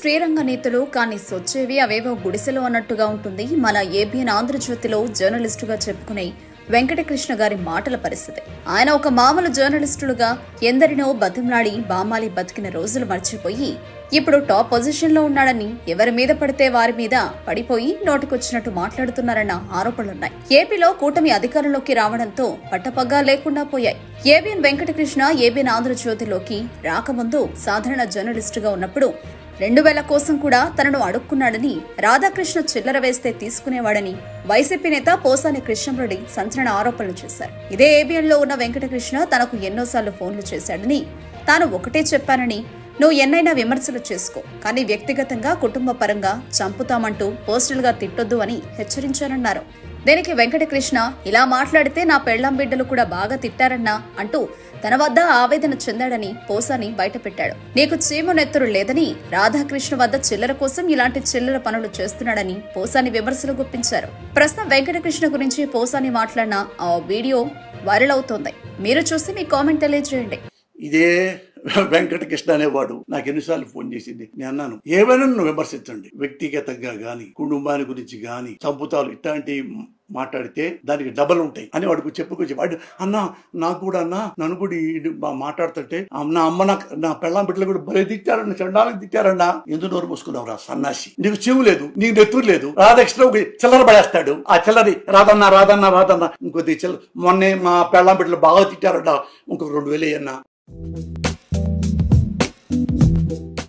శ్రీరంగ నీతులు కానీ సొచ్చేవి అవేవో గుడిసెలో అన్నట్టుగా ఉంటుంది మన ఏబిఎన్ ఆంధ్రజ్యోతిలో జర్నలిస్టుగా చెప్పుకునే వెంకటకృష్ణ గారి మాటల పరిస్థితి. ఆయన ఒక మామూలు జర్నలిస్టులుగా ఎందరినో బతిమలాడి బామాలి బతికిన రోజులు మర్చిపోయి ఇప్పుడు టాప్ పొజిషన్ లో ఉన్నాడని ఎవరి మీద పడితే వారి మీద పడిపోయి నోటికొచ్చినట్టు మాట్లాడుతున్నారన్న ఆరోపణలున్నాయి. ఏపీలో కూటమి అధికారంలోకి రావడంతో పట్టపగ్గా లేకుండా పోయాయి. ఏబిఎన్ వెంకటకృష్ణ ఏబిఎన్ ఆంధ్రజ్యోతిలోకి రాకముందు సాధారణ జర్నలిస్టుగా ఉన్నప్పుడు 2000 కోసం కూడా తనను అడుక్కున్నాడని, రాధాకృష్ణ చిల్లర వేస్తే తీసుకునేవాడని వైసీపీ నేత పోసాని కృష్ణంరెడ్డి సంచలన ఆరోపణలు చేశారు. ఇదే ఏబిఎన్ లో ఉన్న వెంకటకృష్ణ తనకు ఎన్నోసార్లు ఫోన్లు చేశాడని, తాను ఒకటే చెప్పానని, నువ్వు ఎన్నైనా విమర్శలు చేసుకో కానీ వ్యక్తిగతంగా కుటుంబ పరంగా చంపుతామంటూ పోస్టల్ గా తిట్టొద్దు అని హెచ్చరించారన్నారు. దీనికి వెంకటకృష్ణ ఇలా మాట్లాడితే నా పెళ్లాం బిడ్డలు కూడా బాగా తిట్టారన్నా అంటూ తన వద్ద ఆవేదన చెందాడని పోసాని బయటపెట్టాడు. నీకు చీము నెత్తురు లేదని, రాధాకృష్ణ వద్ద చిల్లర కోసం ఇలాంటి చిల్లర పనులు చేస్తున్నాడని పోసాని విమర్శలు గుప్పించారు. ప్రస్తుతం వెంకటకృష్ణ గురించి పోసాని మాట్లాడిన ఆ వీడియో వైరల్ అవుతోంది. మీరు చూసి మీ కామెంట్ తెలియజేయండి. ఇదే వెంకటకృష్ణ అనేవాడు నాకు ఎన్నిసార్లు ఫోన్ చేసింది. నేను అన్నాను, ఏమైనా నువ్వు విమర్శించండి, వ్యక్తిగతంగా గాని కుటుంబాన్ని గురించి గాని చంపుతాలు ఇట్లాంటి మాట్లాడితే దానికి డబల్ ఉంటాయి అని వాడికి చెప్పుకొచ్చి వాడు అన్నా నాకు కూడా అన్నా నన్ను కూడా మాట్లాడుతుంటే నా అమ్మ నా పెళ్ళాం బిడ్డలు కూడా బలి తిట్టారన్న చండాలకు తిట్టారన్నా. ఎందుకు నోరు మూసుకున్నావు రా సన్నాసి, నీకు చెవు లేదు, నీకు నెత్తురు లేదు. రాధాకృష్ణ చిల్లర పడేస్తాడు. ఆ చిల్లరి రాదన్నా రాదన్నా రాదన్నా ఇంకొద్ది చిల్లర మొన్నే మా పెళ్ళాం బిడ్డలు బాగా తిట్టారన్నా ఇంకొక 2000 అన్నా.